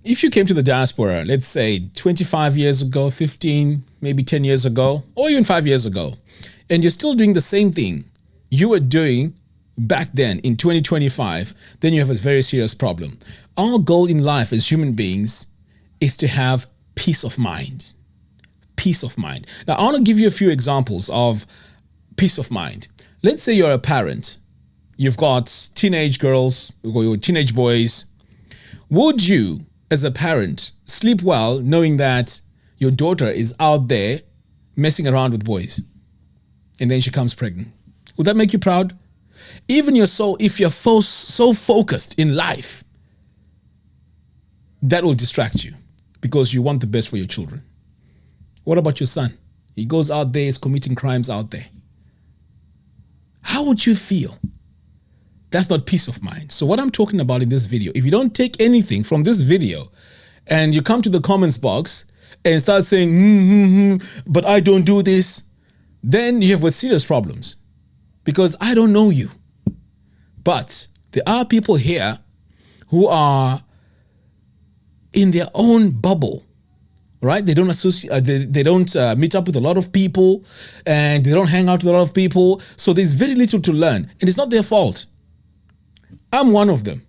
if you came to the diaspora, let's say 25 years ago, 15, maybe 10 years ago, or even 5 years ago, and you're still doing the same thing you were doing back then in 2025, then you have a very serious problem. Our goal in life as human beings is to have peace of mind. Peace of mind. Now, I want to give you a few examples of peace of mind. Let's say you're a parent. You've got teenage girls or teenage boys. Would you, as a parent, sleep well knowing that your daughter is out there messing around with boys and then she comes pregnant? Would that make you proud? Even if you're so focused in life, that will distract you because you want the best for your children. What about your son? He goes out there, is committing crimes out there. How would you feel? That's not peace of mind. So what I'm talking about in this video, if you don't take anything from this video and you come to the comments box and start saying, but I don't do this, then you have serious problems because I don't know you. But there are people here who are in their own bubble, right? They don't associate, they don't meet up with a lot of people and they don't hang out with a lot of people. So there's very little to learn and it's not their fault. I'm one of them.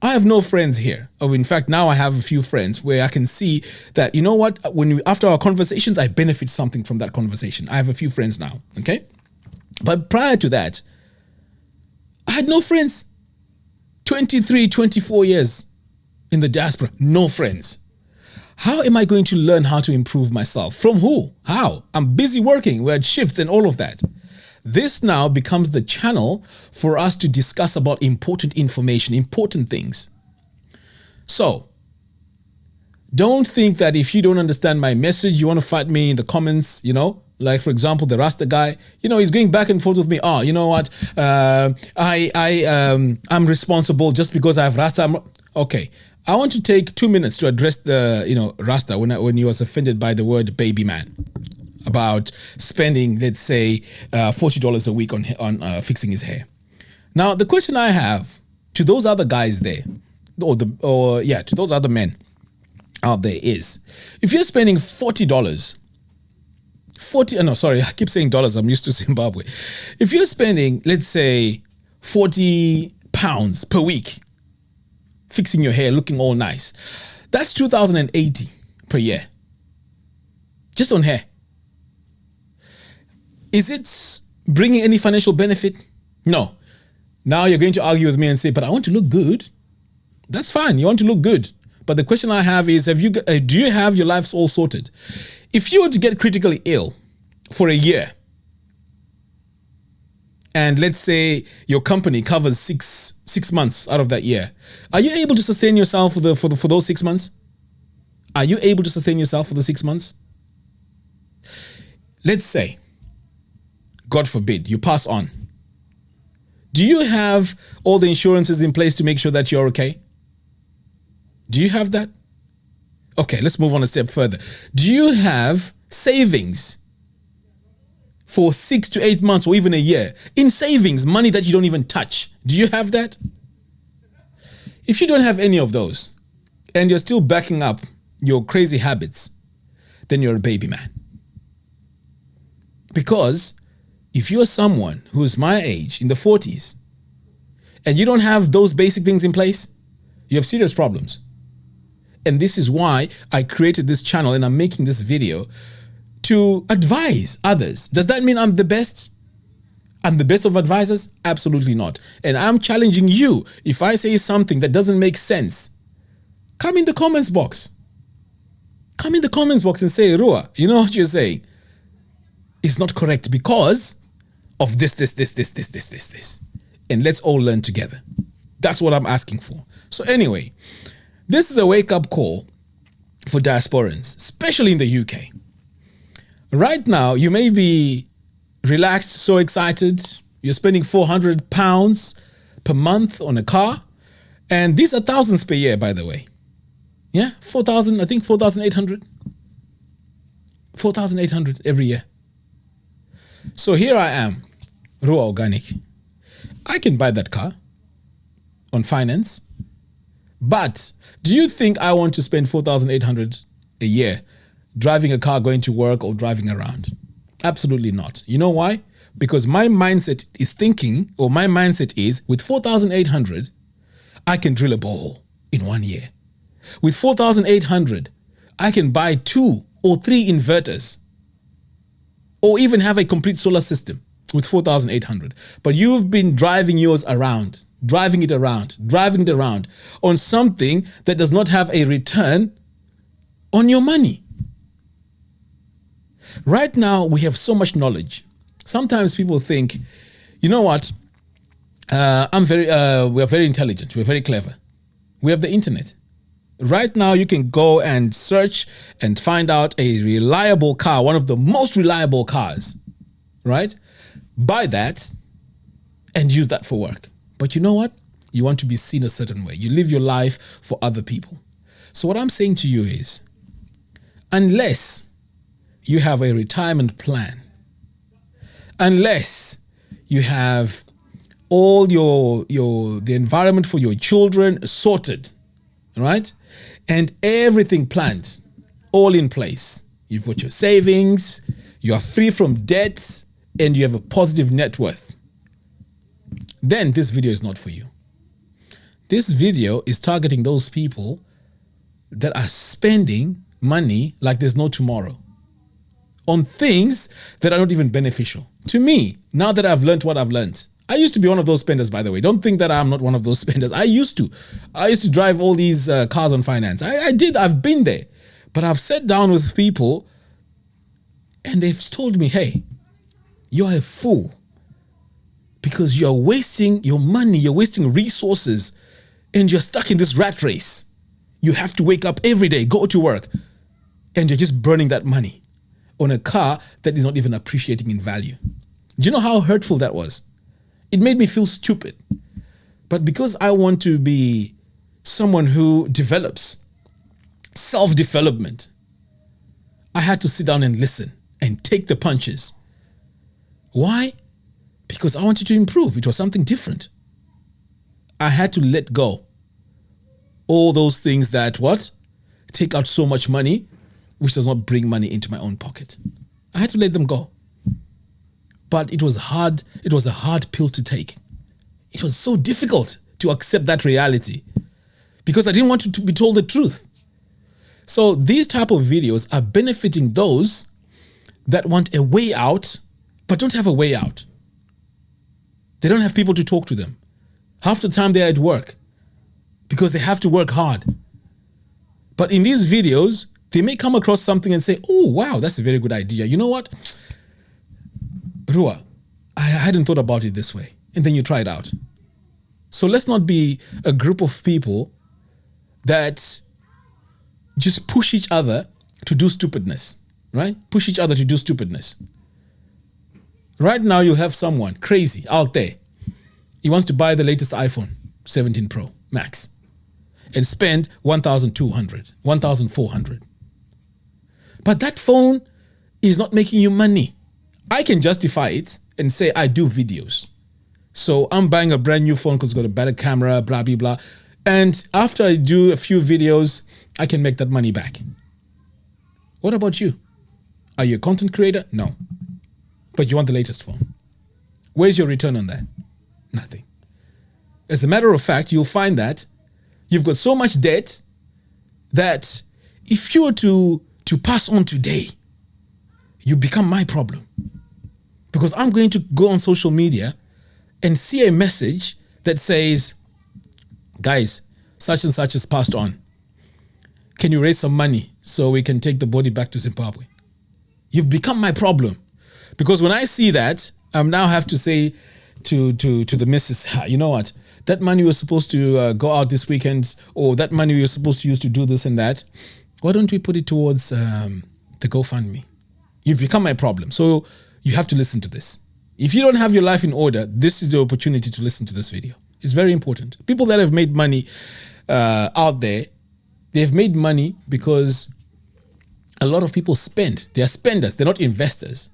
I have no friends here. Oh, in fact, now I have a few friends where I can see that, you know what, after our conversations, I benefit something from that conversation. I have a few friends now, okay? But prior to that, I had no friends. 23, 24 years in the diaspora, no friends. How am I going to learn how to improve myself? From who? How? I'm busy working. We're at shifts and all of that. This now becomes the channel for us to discuss about important information, important things. So, don't think that if you don't understand my message, you want to fight me in the comments, like for example, the Rasta guy, he's going back and forth with me. Oh, you know what? I'm responsible just because I have Rasta. Okay. I want to take 2 minutes to address the, Rasta when he was offended by the word baby man. About spending, let's say, $40 a week on fixing his hair. Now, the question I have to those other guys there, to those other men out there is, if you're spending $40, I keep saying dollars, I'm used to Zimbabwe. If you're spending, let's say, 40 pounds per week fixing your hair, looking all nice, that's 2,080 per year. Just on hair. Is it bringing any financial benefit? No. Now you're going to argue with me and say, but I want to look good. That's fine. You want to look good. But the question I have is, do you have your lives all sorted? If you were to get critically ill for a year, and let's say your company covers six months out of that year, are you able to sustain yourself for those 6 months? Are you able to sustain yourself for the 6 months? Let's say, God forbid, you pass on. Do you have all the insurances in place to make sure that you're okay? Do you have that? Okay, let's move on a step further. Do you have savings for 6 to 8 months or even a year? In savings, money that you don't even touch. Do you have that? If you don't have any of those and you're still backing up your crazy habits, then you're a baby man. Because if you're someone who's my age, in the 40s, and you don't have those basic things in place, you have serious problems. And this is why I created this channel and I'm making this video to advise others. Does that mean I'm the best? I'm the best of advisors? Absolutely not. And I'm challenging you. If I say something that doesn't make sense, come in the comments box. Come in the comments box and say, Ruwa, you know what you're saying? It's not correct because of this. And let's all learn together. That's what I'm asking for. So anyway, this is a wake-up call for diasporans, especially in the UK. Right now, you may be relaxed, so excited. You're spending £400 per month on a car. And these are thousands per year, by the way. Yeah, 4,000, I think 4,800. 4,800 every year. So here I am, Ruwa Organic. I can buy that car on finance, But do you think I want to spend 4,800 a year driving a car, going to work or driving around? Absolutely not. You know why? Because my mindset is thinking, or my mindset is, with 4,800, I can drill a borehole in 1 year. With 4,800, I can buy 2 or 3 inverters, or even have a complete solar system with 4,800. But you've been driving yours around, driving it around on something that does not have a return on your money. Right now, we have so much knowledge. Sometimes people think, you know what? We are very intelligent. We're very clever. We have the internet. Right now, you can go and search and find out a reliable car, one of the most reliable cars, right? Buy that and use that for work. But you know what? You want to be seen a certain way. You live your life for other people. So what I'm saying to you is, unless you have a retirement plan, unless you have all the environment for your children sorted, right? And everything planned, all in place. You've got your savings, you are free from debt, and you have a positive net worth. Then this video is not for you. This video is targeting those people that are spending money like there's no tomorrow on things that are not even beneficial. To me, now that I've learned what I've learned, I used to be one of those spenders, by the way. Don't think that I'm not one of those spenders. I used to drive all these cars on finance. I've been there. But I've sat down with people and they've told me, hey, you're a fool because you're wasting your money, you're wasting resources, and you're stuck in this rat race. You have to wake up every day, go to work, and you're just burning that money on a car that is not even appreciating in value. Do you know how hurtful that was? It made me feel stupid. But because I want to be someone who develops self-development, I had to sit down and listen and take the punches. Why? Because I wanted to improve. It was something different. I had to let go all those things that take out so much money, which does not bring money into my own pocket. I had to let them go. But it was hard. It was a hard pill to take. It was so difficult to accept that reality because I didn't want to be told the truth. So these type of videos are benefiting those that want a way out, but don't have a way out. They don't have people to talk to them. Half the time they're at work because they have to work hard. But in these videos, they may come across something and say, oh, wow, that's a very good idea. You know what? Ruwa, I hadn't thought about it this way. And then you try it out. So let's not be a group of people that just push each other to do stupidness, right? Push each other to do stupidness. Right now you have someone crazy out there. He wants to buy the latest iPhone 17 Pro Max and spend 1,200, 1,400. But that phone is not making you money. I can justify it and say I do videos. So I'm buying a brand new phone because it's got a better camera, blah, blah, blah. And after I do a few videos, I can make that money back. What about you? Are you a content creator? No. But you want the latest phone. Where's your return on that? Nothing. As a matter of fact, you'll find that you've got so much debt that if you were to pass on today, you become my problem. Because I'm going to go on social media and see a message that says, guys, such and such has passed on. Can you raise some money so we can take the body back to Zimbabwe? You've become my problem. Because when I see that, I now have to say to the missus, you know what? That money was supposed to go out this weekend, or that money we were supposed to use to do this and that. Why don't we put it towards the GoFundMe? You've become my problem. So you have to listen to this. If you don't have your life in order, this is the opportunity to listen to this video. It's very important. People that have made money out there, they've made money because a lot of people spend. They are spenders. They're not investors.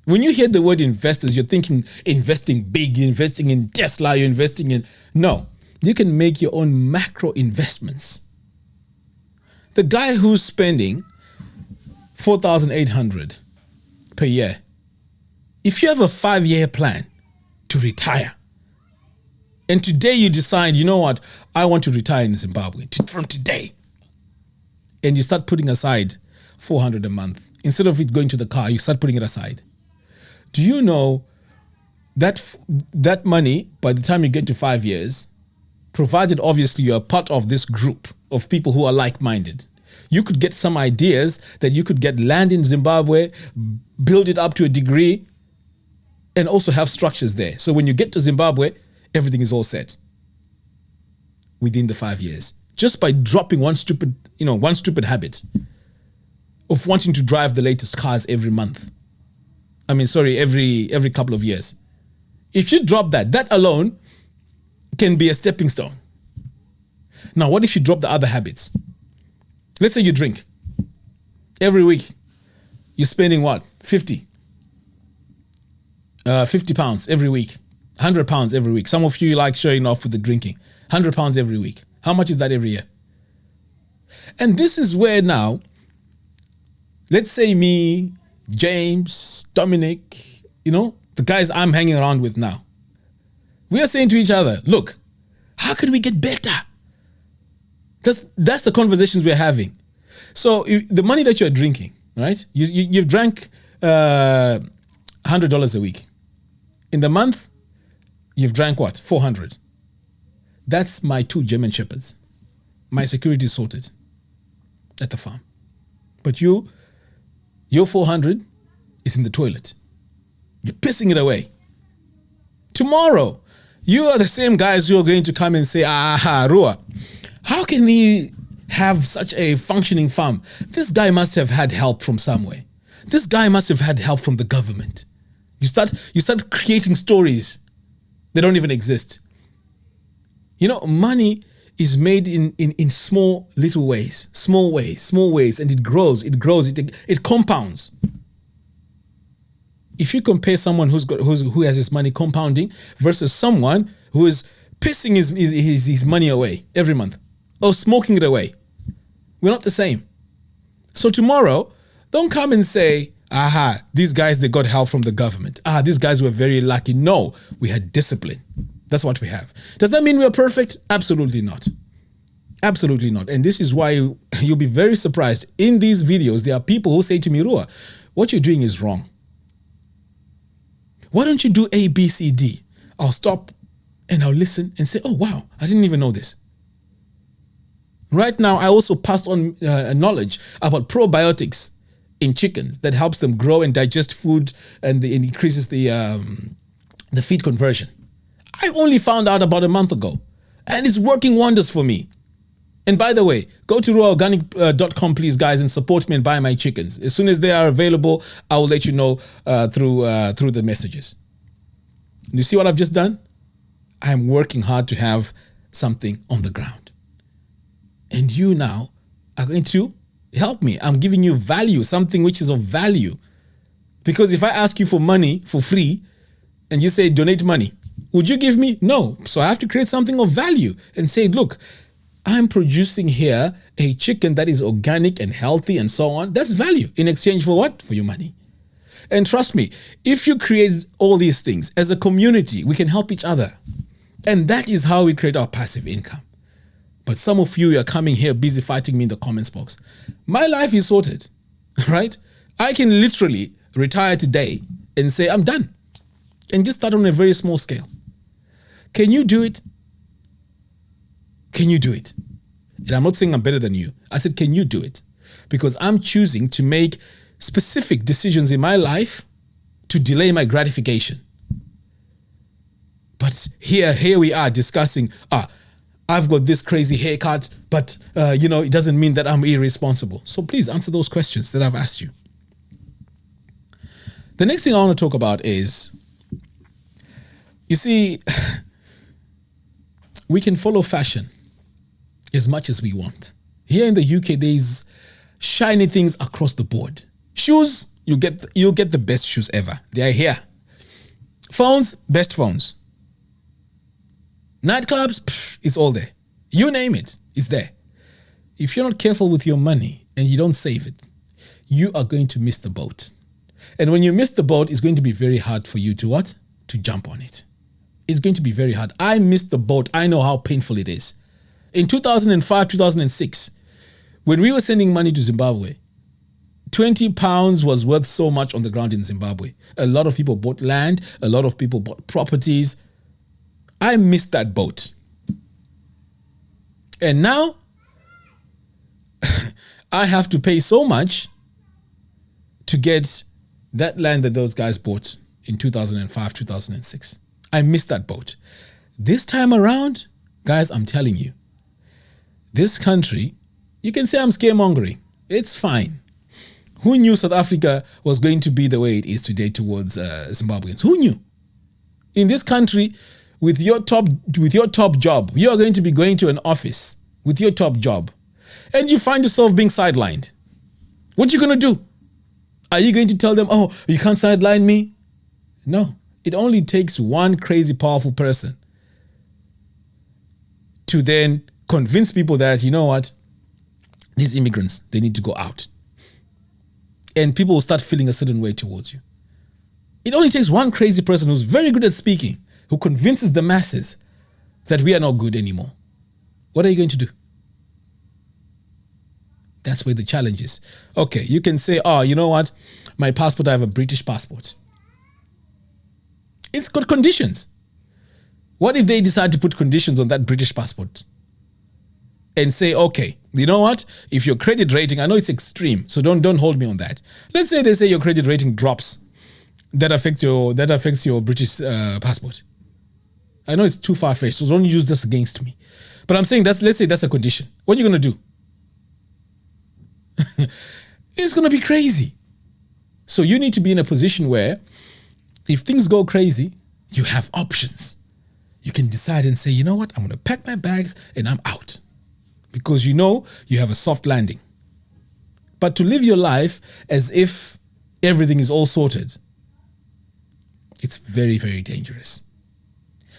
When you hear the word investors, you're thinking investing big, you're investing in Tesla, you're investing in... No. You can make your own macro investments. The guy who's spending 4,800 per year, if you have a 5-year plan to retire, and today you decide, you know what, I want to retire in Zimbabwe from today, and you start putting aside 400 a month, instead of it going to the car, you start putting it aside. Do you know that money, by the time you get to 5 years, provided obviously you're part of this group of people who are like-minded, you could get some ideas that you could get land in Zimbabwe, build it up to a degree, and also have structures there. So when you get to Zimbabwe, everything is all set within the 5 years. Just by dropping one stupid habit of wanting to drive the latest cars every month. Every couple of years. If you drop that alone can be a stepping stone. Now, what if you drop the other habits? Let's say you drink. Every week, you're spending what? 50 pounds every week. 100 pounds every week. Some of you like showing off with the drinking. 100 pounds every week. How much is that every year? And this is where now, let's say me, James, Dominic, the guys I'm hanging around with now, we are saying to each other, look, how can we get better? That's the conversations we're having. So the money that you're drinking, right? You've drank $100 a week. In the month, you've drank what? 400. That's my 2 German Shepherds. My security is sorted at the farm. But your 400 is in the toilet. You're pissing it away. Tomorrow, you are the same guys who are going to come and say, Ruwa, how can he have such a functioning farm? This guy must have had help from somewhere. This guy must have had help from the government. You start creating stories that don't even exist. Money is made in small little ways, small ways, and it grows, it compounds. If you compare someone who has his money compounding versus someone who is pissing his money away every month or smoking it away, we're not the same. So tomorrow, don't come and say, these guys, they got help from the government. These guys were very lucky. No, we had discipline. That's what we have. Does that mean we are perfect? Absolutely not. Absolutely not. And this is why you'll be very surprised. In these videos, there are people who say to me, Ruwa, what you're doing is wrong. Why don't you do A, B, C, D? I'll stop and I'll listen and say, oh, wow, I didn't even know this. Right now, I also passed on knowledge about probiotics in chickens that helps them grow and digest food and it increases the feed conversion. I only found out about a month ago and it's working wonders for me. And by the way, go to ruwaorganic.com, please, guys, and support me and buy my chickens. As soon as they are available, I will let you know through the messages. You see what I've just done? I'm working hard to have something on the ground. And you now are going to help me. I'm giving you value, something which is of value. Because if I ask you for money for free and you say donate money, would you give me? No. So I have to create something of value and say, look, I'm producing here a chicken that is organic and healthy and so on. That's value in exchange for what? For your money. And trust me, if you create all these things as a community, we can help each other. And that is how we create our passive income. But some of you are coming here busy fighting me in the comments box. My life is sorted, right? I can literally retire today and say, I'm done. And just start on a very small scale. Can you do it? Can you do it? And I'm not saying I'm better than you. I said, can you do it? Because I'm choosing to make specific decisions in my life to delay my gratification. But here we are discussing, I've got this crazy haircut, but it doesn't mean that I'm irresponsible. So please answer those questions that I've asked you. The next thing I want to talk about is, you see, we can follow fashion as much as we want. Here in the UK, there's shiny things across the board. Shoes, you'll get the best shoes ever. They are here. Phones, best phones. Nightclubs, it's all there. You name it, it's there. If you're not careful with your money and you don't save it, you are going to miss the boat. And when you miss the boat, it's going to be very hard for you to what? To jump on it. It's going to be very hard. I missed the boat. I know how painful it is. In 2005, 2006, when we were sending money to Zimbabwe, 20 pounds was worth so much on the ground in Zimbabwe. A lot of people bought land. A lot of people bought properties. I missed that boat. And now, I have to pay so much to get that land that those guys bought in 2005, 2006. I missed that boat. This time around, guys, I'm telling you, this country, you can say I'm scaremongering. It's fine. Who knew South Africa was going to be the way it is today towards Zimbabweans? Who knew? In this country, with your top job, you are going to be going to an office with your top job, and you find yourself being sidelined. What are you going to do? Are you going to tell them, oh, you can't sideline me? No. It only takes one crazy, powerful person to then convince people that, you know what, these immigrants, they need to go out. And people will start feeling a certain way towards you. It only takes one crazy person who's very good at speaking, who convinces the masses that we are not good anymore. What are you going to do? That's where the challenge is. Okay, you can say, oh, you know what? My passport, I have a British passport. It's got conditions. What if they decide to put conditions on that British passport and say, okay, you know what? If your credit rating, I know it's extreme, so don't hold me on that. Let's say they say your credit rating drops. That affects your British passport. I know it's too far-fetched, so don't use this against me. But I'm saying let's say that's a condition. What are you going to do? It's going to be crazy. So you need to be in a position where if things go crazy, you have options. You can decide and say, you know what? I'm going to pack my bags and I'm out. Because you know you have a soft landing. But to live your life as if everything is all sorted, it's very, very dangerous.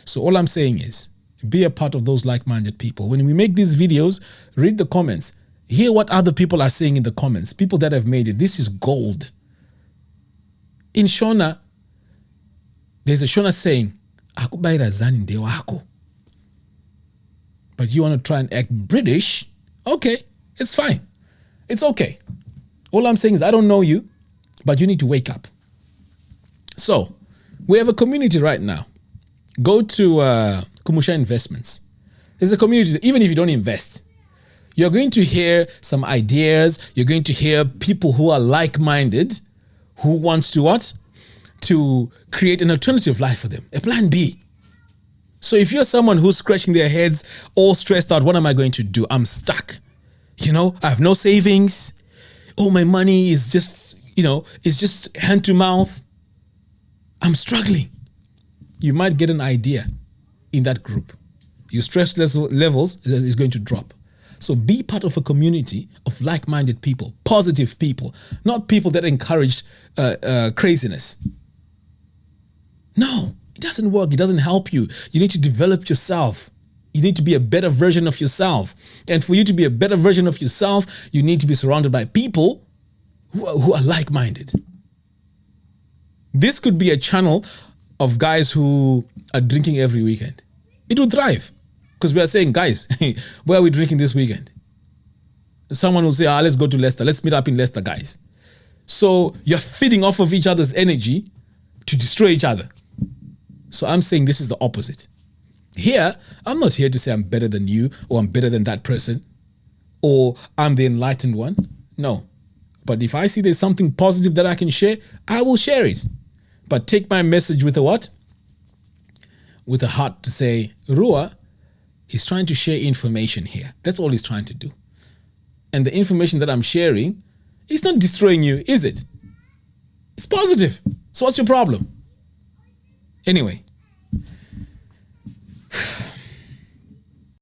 So all I'm saying is, be a part of those like-minded people. When we make these videos, read the comments. Hear what other people are saying in the comments. People that have made it. This is gold. In Shona, there's a Shona saying, "Akubayira zani ndewako." But you want to try and act British? Okay, it's fine. It's okay. All I'm saying is I don't know you, but you need to wake up. So, we have a community right now. Go to Kumusha Investments. There's a community, even if you don't invest, you're going to hear some ideas. You're going to hear people who are like-minded, who wants to what? To create an alternative life for them, a plan B. So if you're someone who's scratching their heads, all stressed out, what am I going to do? I'm stuck. You know, I have no savings. Oh, my money is just, it's just hand to mouth. I'm struggling. You might get an idea in that group. Your stress levels is going to drop. So be part of a community of like-minded people, positive people, not people that encourage craziness. No, it doesn't work. It doesn't help you. You need to develop yourself. You need to be a better version of yourself. And for you to be a better version of yourself, you need to be surrounded by people who are like-minded. This could be a channel of guys who are drinking every weekend. It would thrive because we are saying, guys, where are we drinking this weekend? Someone will say, let's go to Leicester. Let's meet up in Leicester, guys. So you're feeding off of each other's energy to destroy each other. So I'm saying this is the opposite. Here, I'm not here to say I'm better than you or I'm better than that person or I'm the enlightened one. No. But if I see there's something positive that I can share, I will share it. But take my message with a what? With a heart to say, Ruwa, he's trying to share information here. That's all he's trying to do. And the information that I'm sharing, it's not destroying you, is it? It's positive. So what's your problem? Anyway,